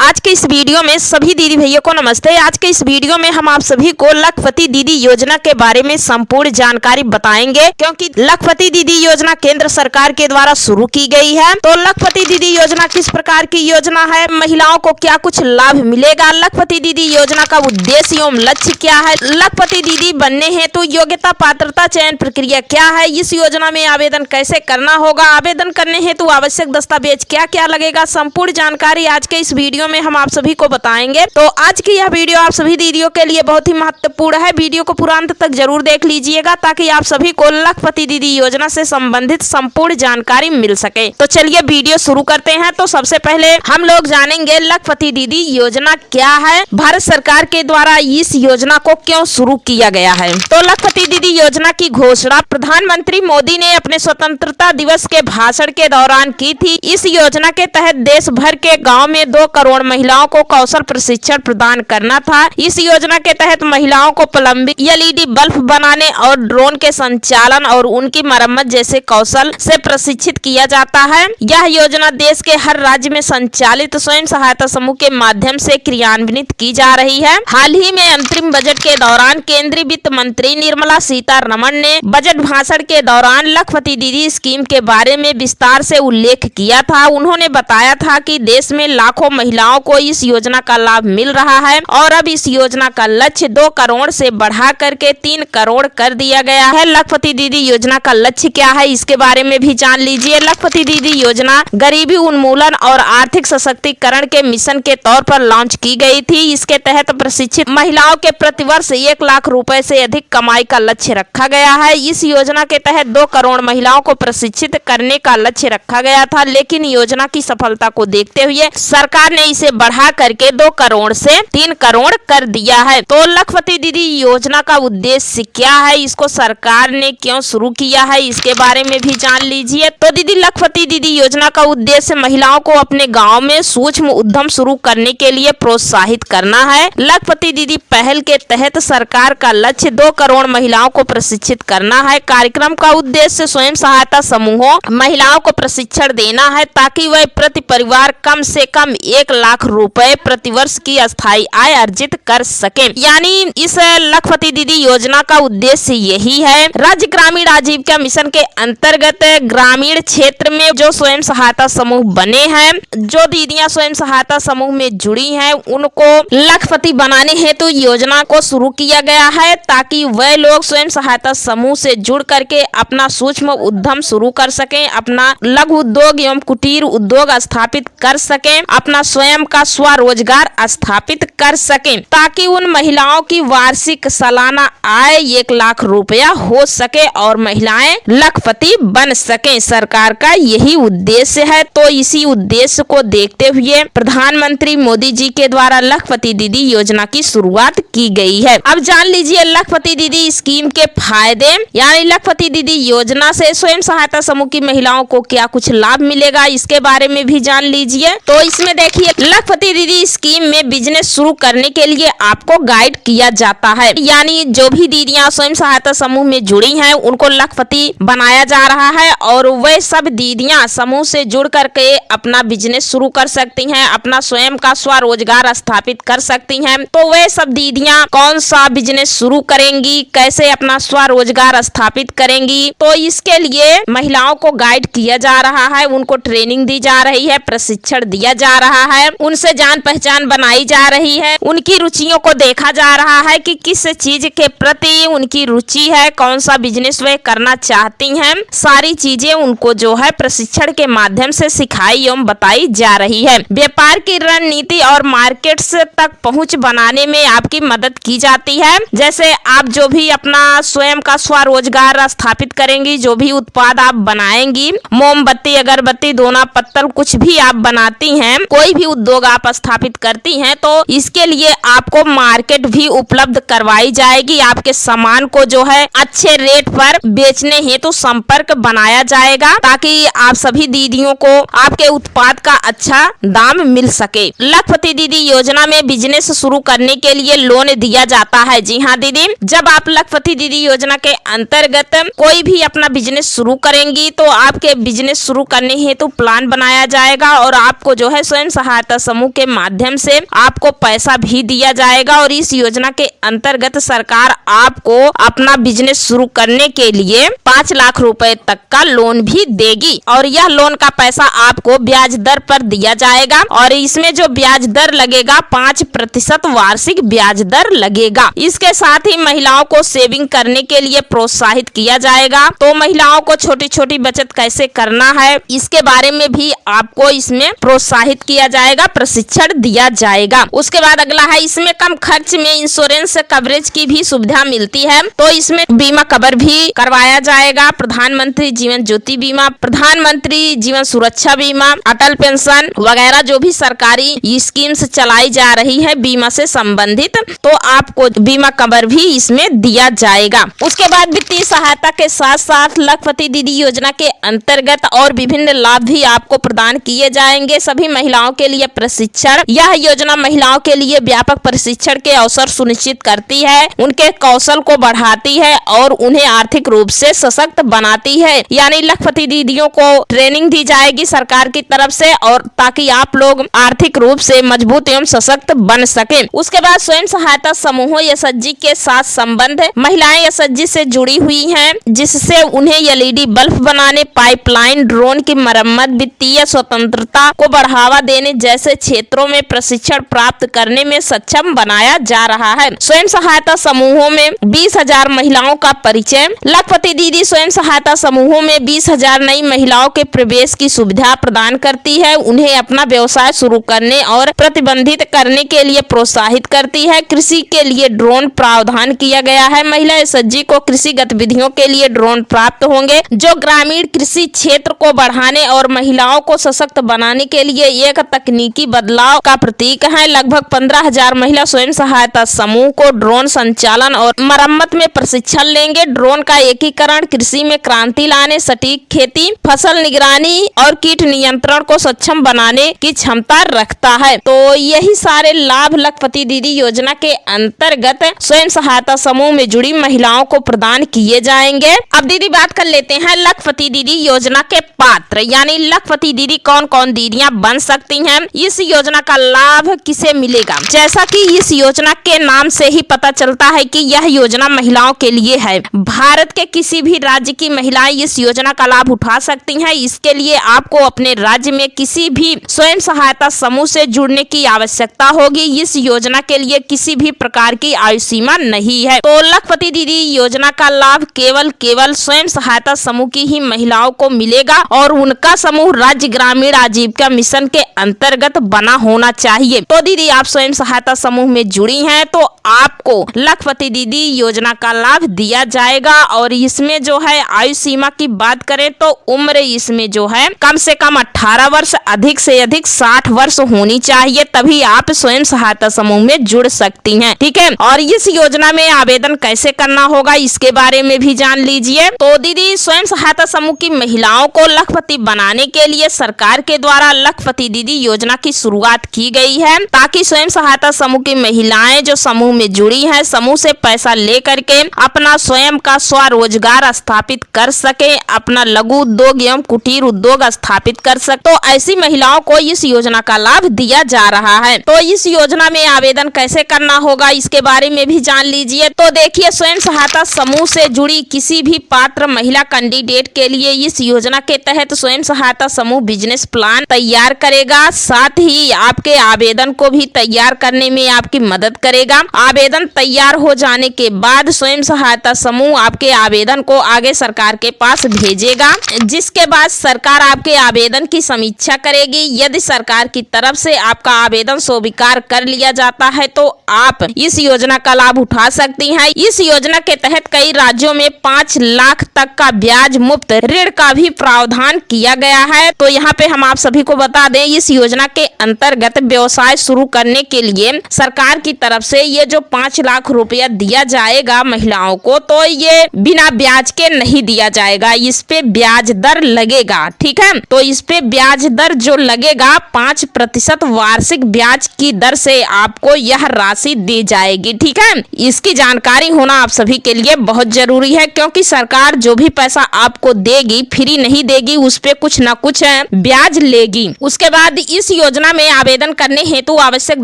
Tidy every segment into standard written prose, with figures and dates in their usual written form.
आज के इस वीडियो में सभी दीदी भैया को नमस्ते। आज के इस वीडियो में हम आप सभी को लखपति दीदी योजना के बारे में संपूर्ण जानकारी बताएंगे, क्योंकि लखपति दीदी योजना केंद्र सरकार के द्वारा शुरू की गई है। तो लखपति दीदी योजना किस प्रकार की योजना है, महिलाओं को क्या कुछ लाभ मिलेगा, लखपति दीदी योजना का उद्देश्य एवं लक्ष्य क्या है, लखपति दीदी बनने हेतु योग्यता पात्रता चयन प्रक्रिया क्या है, इस योजना में आवेदन कैसे करना होगा, आवेदन करने हेतु आवश्यक दस्तावेज क्या क्या लगेगा, संपूर्ण जानकारी आज के इस वीडियो में हम आप सभी को बताएंगे। तो आज की यह वीडियो आप सभी दीदियों के लिए बहुत ही महत्वपूर्ण है। वीडियो को पूरा अंत तक जरूर देख लीजिएगा ताकि आप सभी को लखपति दीदी योजना से संबंधित संपूर्ण जानकारी मिल सके। तो चलिए वीडियो शुरू करते हैं। तो सबसे पहले हम लोग जानेंगे लखपति दीदी योजना क्या है, भारत सरकार के द्वारा इस योजना को क्यों शुरू किया गया है। तो लखपति दीदी योजना की घोषणा प्रधानमंत्री मोदी ने अपने स्वतंत्रता दिवस के भाषण के दौरान की थी। इस योजना के तहत देश भर के गाँव में 2 करोड़ महिलाओं को कौशल प्रशिक्षण प्रदान करना था। इस योजना के तहत महिलाओं को प्लम्बिंग, एलईडी बल्ब बनाने और ड्रोन के संचालन और उनकी मरम्मत जैसे कौशल से प्रशिक्षित किया जाता है। यह योजना देश के हर राज्य में संचालित स्वयं सहायता समूह के माध्यम से क्रियान्वित की जा रही है। हाल ही में अंतरिम बजट के दौरान केंद्रीय वित्त मंत्री निर्मला सीतारमण ने बजट भाषण के दौरान लखपति दीदी स्कीम के बारे में विस्तार से उल्लेख किया था। उन्होंने बताया था कि देश में लाखों महिलाओं को इस योजना का लाभ मिल रहा है और अब इस योजना का लक्ष्य 2 करोड़ से बढ़ा करके 3 करोड़ कर दिया गया है। लखपति दीदी योजना का लक्ष्य क्या है, इसके बारे में भी जान लीजिए। लखपति दीदी योजना गरीबी उन्मूलन और आर्थिक सशक्तिकरण के मिशन के तौर पर लॉन्च की गई थी। इसके तहत प्रशिक्षित महिलाओं के प्रतिवर्ष 1 लाख रुपए से अधिक कमाई का लक्ष्य रखा गया है। इस योजना के तहत 2 करोड़ महिलाओं को प्रशिक्षित करने का लक्ष्य रखा गया था, लेकिन योजना की सफलता को देखते हुए सरकार ने इसे बढ़ा करके 2 करोड़ से 3 करोड़ कर दिया है। तो लखपति दीदी योजना का उद्देश्य क्या है, इसको सरकार ने क्यों शुरू किया है, इसके बारे में भी जान लीजिए। तो दीदी लखपति दीदी योजना का उद्देश्य महिलाओं को अपने गांव में सूक्ष्म उद्यम शुरू करने के लिए प्रोत्साहित करना है। लखपति दीदी पहल के तहत सरकार का लक्ष्य 2 करोड़ महिलाओं को प्रशिक्षित करना है। कार्यक्रम का उद्देश्य स्वयं सहायता समूहों महिलाओं को प्रशिक्षण देना है ताकि वह प्रति परिवार कम से कम 1 लाख रुपए प्रतिवर्ष की अस्थायी आय अर्जित कर सके। यानी इस लखपति दीदी योजना का उद्देश्य यही है। राज्य ग्रामीण आजीविका मिशन के अंतर्गत ग्रामीण क्षेत्र में जो स्वयं सहायता समूह बने हैं, जो दीदियां स्वयं सहायता समूह में जुड़ी हैं, उनको लखपति बनाने हेतु योजना को शुरू किया गया है ताकि वह लोग स्वयं सहायता समूह से जुड़ करके अपना सूक्ष्म उद्यम शुरू कर सकें, अपना लघु उद्योग एवं कुटीर उद्योग स्थापित कर सकें, अपना स्वयं का स्वरोजगार स्थापित कर सकें, ताकि उन महिलाओं की वार्षिक सालाना आय 1 लाख रुपया हो सके और महिलाएं लखपति बन सकें। सरकार का यही उद्देश्य है। तो इसी उद्देश्य को देखते हुए प्रधानमंत्री मोदी जी के द्वारा लखपति दीदी योजना की शुरुआत की गई है। अब जान लीजिए लखपति दीदी स्कीम के फायदे, यानी लखपति दीदी योजना से स्वयं सहायता समूह की महिलाओं को क्या कुछ लाभ मिलेगा, इसके बारे में भी जान लीजिए। तो इसमें देखिए लखपति दीदी स्कीम में बिजनेस शुरू करने के लिए आपको गाइड किया जाता है। यानी जो भी दीदियां स्वयं सहायता समूह में जुड़ी हैं उनको लखपति बनाया जा रहा है और वह सब दीदियां समूह से जुड़ करके अपना बिजनेस शुरू कर सकती हैं, अपना स्वयं का स्वरोजगार स्थापित कर सकती हैं। तो वह सब दीदियां कौन सा बिजनेस शुरू करेंगी, कैसे अपना स्वरोजगार स्थापित करेंगी, तो इसके लिए महिलाओं को गाइड किया जा रहा है, उनको ट्रेनिंग दी जा रही है, प्रशिक्षण दिया जा रहा है, उनसे जान पहचान बनाई जा रही है, उनकी रुचियों को देखा जा रहा है कि किस चीज के प्रति उनकी रुचि है, कौन सा बिजनेस वे करना चाहती हैं। सारी चीजें उनको जो है प्रशिक्षण के माध्यम से सिखाई एवं बताई जा रही है। व्यापार की रणनीति और मार्केट्स तक पहुंच बनाने में आपकी मदद की जाती है। जैसे आप जो भी अपना स्वयं का स्वरोजगार स्थापित करेंगी, जो भी उत्पाद आप बनाएंगी, मोमबत्ती, अगरबत्ती, दोना पत्तल, कुछ भी आप बनाती हैं, कोई भी उद्योग आप स्थापित करती हैं, तो इसके लिए आपको मार्केट भी उपलब्ध करवाई जाएगी। आपके सामान को जो है अच्छे रेट पर बेचने हेतु संपर्क बनाया जाएगा ताकि आप सभी दीदियों को आपके उत्पाद का अच्छा दाम मिल सके। लखपति दीदी योजना में बिजनेस शुरू करने के लिए लोन दिया जाता है। जी हाँ दीदी, जब आप लखपति दीदी योजना के अंतर्गत कोई भी अपना बिजनेस शुरू करेंगी तो आपके बिजनेस शुरू करने हेतु प्लान बनाया जाएगा और आपको जो है स्वयं सहायता सहायता समूह के माध्यम से आपको पैसा भी दिया जाएगा और इस योजना के अंतर्गत सरकार आपको अपना बिजनेस शुरू करने के लिए 5 लाख रुपए तक का लोन भी देगी और यह लोन का पैसा आपको ब्याज दर पर दिया जाएगा और इसमें जो ब्याज दर लगेगा 5% वार्षिक ब्याज दर लगेगा। इसके साथ ही महिलाओं को सेविंग करने के लिए प्रोत्साहित किया जाएगा। तो महिलाओं को छोटी छोटी बचत कैसे करना है इसके बारे में भी आपको इसमें प्रोत्साहित किया जाएगा, प्रशिक्षण दिया जाएगा। उसके बाद अगला है, इसमें कम खर्च में इंश्योरेंस कवरेज की भी सुविधा मिलती है। तो इसमें बीमा कवर भी करवाया जाएगा, प्रधानमंत्री जीवन ज्योति बीमा, प्रधानमंत्री जीवन सुरक्षा बीमा, अटल पेंशन वगैरह जो भी सरकारी स्कीम्स चलाई जा रही है बीमा से संबंधित, तो आपको बीमा कवर भी इसमें दिया जाएगा। उसके बाद वित्तीय सहायता के साथ साथ लखपति दीदी योजना के अंतर्गत और विभिन्न लाभ भी आपको प्रदान किए जाएंगे। सभी महिलाओं के लिए प्रशिक्षण, यह योजना महिलाओं के लिए व्यापक प्रशिक्षण के अवसर सुनिश्चित करती है, उनके कौशल को बढ़ाती है और उन्हें आर्थिक रूप से सशक्त बनाती है। यानी लखपति दीदियों को ट्रेनिंग दी जाएगी सरकार की तरफ से और ताकि आप लोग आर्थिक रूप से मजबूत एवं सशक्त बन सके। उसके बाद स्वयं सहायता समूहों एसएचजी के साथ संबंध, महिलाएं एसएचजी से जुड़ी हुई हैं जिससे उन्हें एलईडी बल्ब बनाने, पाइपलाइन, ड्रोन की मरम्मत, वित्तीय स्वतंत्रता को बढ़ावा देने जैसे क्षेत्रों में प्रशिक्षण प्राप्त करने में सक्षम बनाया जा रहा है। स्वयं सहायता समूहों में 20,000 महिलाओं का परिचय, लखपति दीदी स्वयं सहायता समूहों में 20,000 नई महिलाओं के प्रवेश की सुविधा प्रदान करती है, उन्हें अपना व्यवसाय शुरू करने और प्रतिबंधित करने के लिए प्रोत्साहित करती है। कृषि के लिए ड्रोन प्रावधान किया गया है, महिला एसएचजी को कृषि गतिविधियों के लिए ड्रोन प्राप्त होंगे जो ग्रामीण कृषि क्षेत्र को बढ़ाने और महिलाओं को सशक्त बनाने के लिए एक तकनीकी बदलाव का प्रतीक है। लगभग 15,000 महिला स्वयं सहायता समूह को ड्रोन संचालन और मरम्मत में प्रशिक्षण लेंगे। ड्रोन का एकीकरण कृषि में क्रांति लाने, सटीक खेती, फसल निगरानी और कीट नियंत्रण को सक्षम बनाने की क्षमता रखता है। तो यही सारे लाभ लखपति दीदी योजना के अंतर्गत स्वयं सहायता समूह में जुड़ी महिलाओं को प्रदान किए जाएंगे। अब दीदी बात कर लेते हैं लखपति दीदी योजना के पात्र, यानी लखपति दीदी कौन कौन दीदियां बन सकती हैं, इस योजना का लाभ किसे मिलेगा। जैसा कि इस योजना के नाम से ही पता चलता है कि यह योजना महिलाओं के लिए है। भारत के किसी भी राज्य की महिलाएं इस योजना का लाभ उठा सकती हैं। इसके लिए आपको अपने राज्य में किसी भी स्वयं सहायता समूह से जुड़ने की आवश्यकता होगी। इस योजना के लिए किसी भी प्रकार की आयु सीमा नहीं है। तो लखपति दीदी योजना का लाभ केवल स्वयं सहायता समूह की ही महिलाओं को मिलेगा और उनका समूह राज्य ग्रामीण आजीविका मिशन के अंतर्गत बना होना चाहिए। तो दीदी आप स्वयं सहायता समूह में जुड़ी हैं तो आपको लखपति दीदी योजना का लाभ दिया जाएगा और इसमें जो है आयु सीमा की बात करें तो उम्र इसमें जो है कम से कम 18 वर्ष, अधिक से अधिक 60 वर्ष होनी चाहिए, तभी आप स्वयं सहायता समूह में जुड़ सकती हैं। ठीक है, और इस योजना में आवेदन कैसे करना होगा इसके बारे में भी जान लीजिए। तो दीदी स्वयं सहायता समूह की महिलाओं को लखपति बनाने के लिए सरकार के द्वारा लखपति दीदी योजना की शुरुआत की गई है ताकि स्वयं सहायता समूह की महिलाएं जो समूह में जुड़ी हैं समूह से पैसा लेकर के अपना स्वयं का स्वरोजगार स्थापित कर सके, अपना लघु उद्योग एवं कुटीर उद्योग स्थापित कर सके। तो ऐसी महिलाओं को इस योजना का लाभ दिया जा रहा है। तो इस योजना में आवेदन कैसे करना होगा इसके बारे में भी जान लीजिए। तो देखिए, स्वयं सहायता समूह से जुड़ी किसी भी पात्र महिला कैंडिडेट के लिए इस योजना के तहत स्वयं सहायता समूह बिजनेस प्लान तैयार करेगा, साथ ही आपके आवेदन को भी तैयार करने में आपकी मदद करेगा। आवेदन तैयार हो जाने के बाद स्वयं सहायता समूह आपके आवेदन को आगे सरकार के पास भेजेगा, जिसके बाद सरकार आपके आवेदन की समीक्षा करेगी। यदि सरकार की तरफ से आपका आवेदन स्वीकार कर लिया जाता है तो आप इस योजना का लाभ उठा सकती हैं। इस योजना के तहत कई राज्यों में 5 लाख तक का ब्याज मुक्त ऋण का भी प्रावधान किया गया है। तो यहाँ पे हम आप सभी को बता दें, इस योजना के अंतर्गत व्यवसाय शुरू करने के लिए सरकार की तरफ से ये जो 5 लाख रुपया दिया जाएगा महिलाओं को, तो ये बिना ब्याज के नहीं दिया जाएगा, इस पे ब्याज दर लगेगा। ठीक है, तो इस पे ब्याज दर जो लगेगा 5% वार्षिक ब्याज की दर से आपको यह राशि दी जाएगी। ठीक है, इसकी जानकारी होना आप सभी के लिए बहुत जरूरी है क्योंकि सरकार जो भी पैसा आपको देगी फ्री नहीं देगी, उस पे कुछ ना कुछ ब्याज लेगी। उसके बाद इस योजना में आवेदन करने हेतु आवश्यक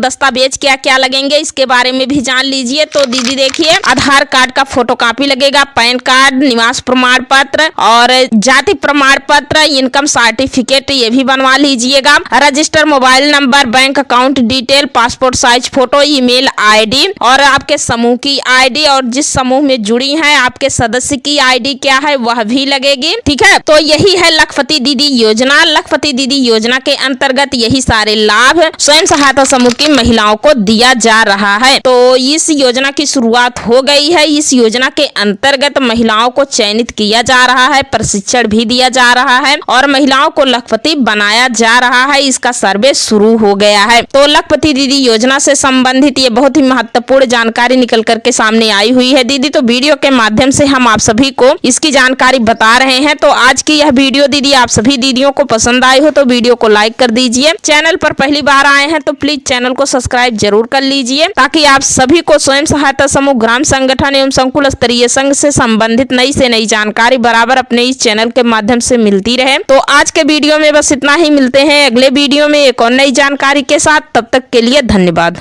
दस्तावेज क्या क्या लगेंगे, इसके बारे में भी जान लीजिए। तो दीदी देखिए, आधार कार्ड का फोटोकॉपी लगेगा, पैन कार्ड, निवास प्रमाण पत्र और जाति प्रमाण पत्र, इनकम सर्टिफिकेट ये भी बनवा लीजिएगा। Register mobile number, bank account detail, passport size photo, email ID और आपके समूह की आईडी और जिस समूह में जुड़ी है आपके सदस्य की आईडी क्या है वह भी लगेगी। ठीक है, तो यही है लखपति दीदी योजना। लखपति दीदी योजना के अंतर्गत यही सारे लाभ स्वयं सहायता समूह की महिलाओं को दिया जा रहा है। तो इस योजना की शुरुआत हो गई है। इस योजना के अंतर्गत महिलाओं को चयनित किया जा रहा है, प्रशिक्षण भी दिया जा रहा है और महिलाओं को लखपति बनाया जा रहा है। इसका सर्वे शुरू हो गया है। तो लखपति दीदी योजना से संबंधित ये बहुत ही महत्वपूर्ण जानकारी निकल करके सामने आई हुई है दीदी। तो वीडियो के माध्यम से हम आप सभी को इसकी जानकारी बता रहे हैं। तो आज की यह वीडियो दीदी आप सभी दीदियों को पसंद आई हो तो वीडियो को लाइक कर दीजिए। चैनल पर पहली बार आए हैं तो प्लीज चैनल को सब्सक्राइब जरूर कर लीजिए, ताकि आप सभी को स्वयं सहायता समूह, ग्राम संगठन एवं संकुल स्तरीय संघ से संबंधित नई से नई जानकारी बराबर अपने इस चैनल के माध्यम से मिलती रहे। तो आज के वीडियो में बस इतना ही। मिलते हैं अगले वीडियो में एक और नई जानकारी के साथ। तब तक के लिए धन्यवाद।